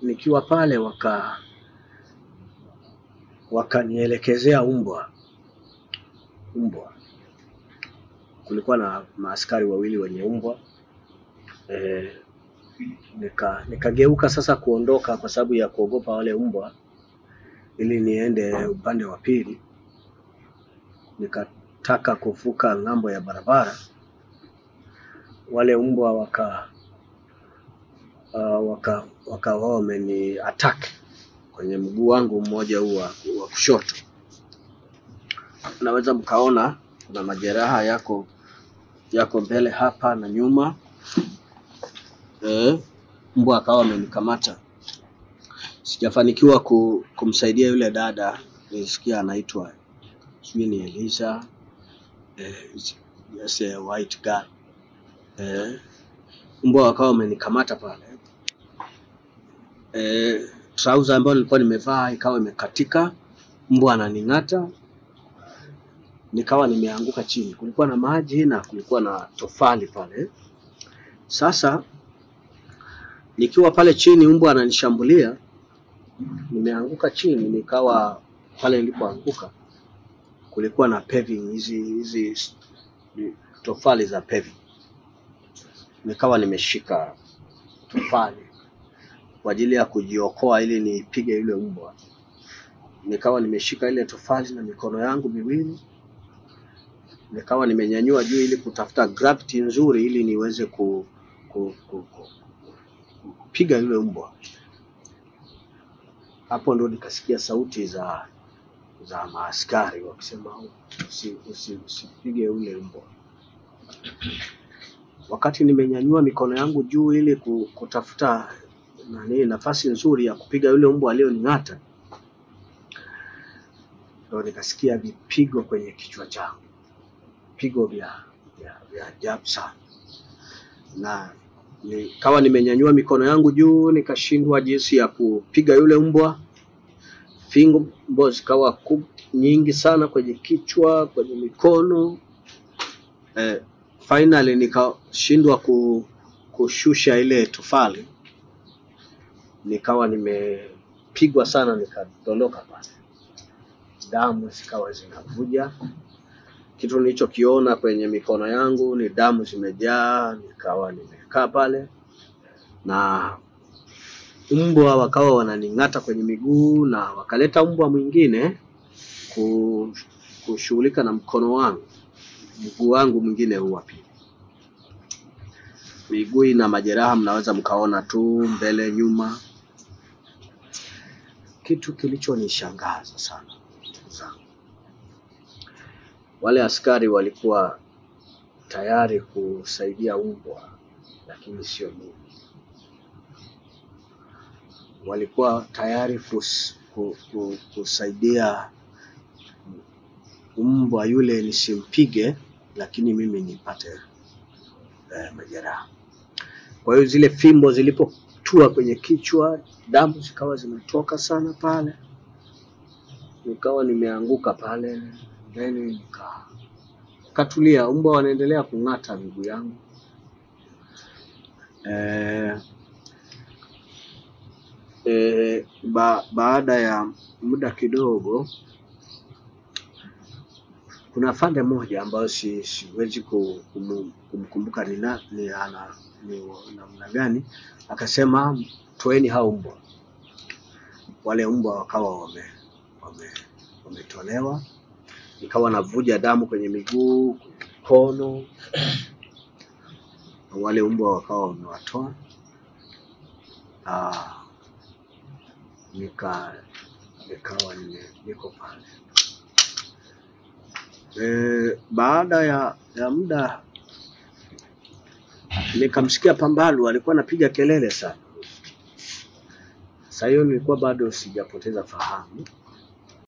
nikiwa pale wakanielekezea umbwa. Kulikuwa na maaskari wawili wenye umbwa. Nikageuka sasa kuondoka kwa sababu ya kuogopa wale umbwa, ili niende upande wa pili. Nikataka kuvuka ng'ambo ya barabara. Wale umbwa wakawa wameni attack kwenye mguu wangu mmoja huu wa kushoto. Naweza mkaona kuna majeraha yako mbele hapa na nyuma. Mbwa akawa amenikamata. Sijafanikiwa kumsaidia yule dada, nilisikia anaitwa ni Eliza. Yes, a white girl. Mbwa akawa amenikamata pale. Trouser ambayo nilikuwa nimevaa ikawa imekatika. Mbwa ananing'ata. Nikawa nimeanguka chini. Kulikuwa na maji na kulikuwa na tofali pale. Sasa nikiwa pale chini, mbwa ananishambulia. Nimeanguka chini, nikawa pale nilipoanguka kulikuwa na paving, hizi tofali za paving. Nikawa nimeshika tofali kwa ajili ya kujiokoa ili nipige yule mbwa. Nikawa nimeshika ile tofali na mikono yangu miwili. Nikawa nimenyanyua juu ili kutafuta gravity nzuri ili niweze kupiga yule mbwa. Hapo ndo nikasikia sauti za maaskari wakisema usipige yule mbwa. Wakati nimenyanyua mikono yangu juu ili kutafuta nafasi nzuri ya kupiga yule mbwa alioning'ata, ndo nikasikia vipigo kwenye kichwa changu. Pigo vya ajabu sana. Na nikawa nimenyanyua mikono yangu juu, nikashindwa jinsi ya kupiga yule mbwa. Fimbo zikawa nyingi sana kwenye kichwa, kwenye mikono. Finally nikashindwa kushusha ile tofali. Nikawa nimepigwa sana, nikadondoka pale. Damu zikawa zinavuja. Kitu nilichokiona kwenye mikono yangu ni damu zimejaa. Nikawa nimekaa pale na mbwa wakawa wananing'ata kwenye miguu, na wakaleta mbwa mwingine kushughulika na mkono wangu, mguu wangu mwingine huu wa pili. Miguu ina majeraha, mnaweza mkaona tu mbele nyuma. Kitu kilichonishangaza sana, wale askari walikuwa tayari kusaidia mbwa, lakini sio mimi. Walikuwa tayari kusaidia mbwa yule nisimpige, lakini mimi nipate majeraha. Kwa hiyo zile fimbo zilipotua kwenye kichwa, damu zikawa zimetoka sana pale. Nikawa nimeanguka pale, then nikatulia. Mbwa wanaendelea kung'ata miguu yangu. Baada ya muda kidogo, kuna afande mmoja ambaye siwezi kumkumbuka ni namna gani, akasema toeni hao mbwa. Wale mbwa wakawa wametolewa. Nikawa navuja damu kwenye miguu, mikono. Wale mbwa wakawa wamewatoa. Nikawa niko pale. Baada ya muda nikamsikia Pambalu alikuwa anapiga kelele sana. Sasa hiyo nilikuwa bado sijapoteza fahamu.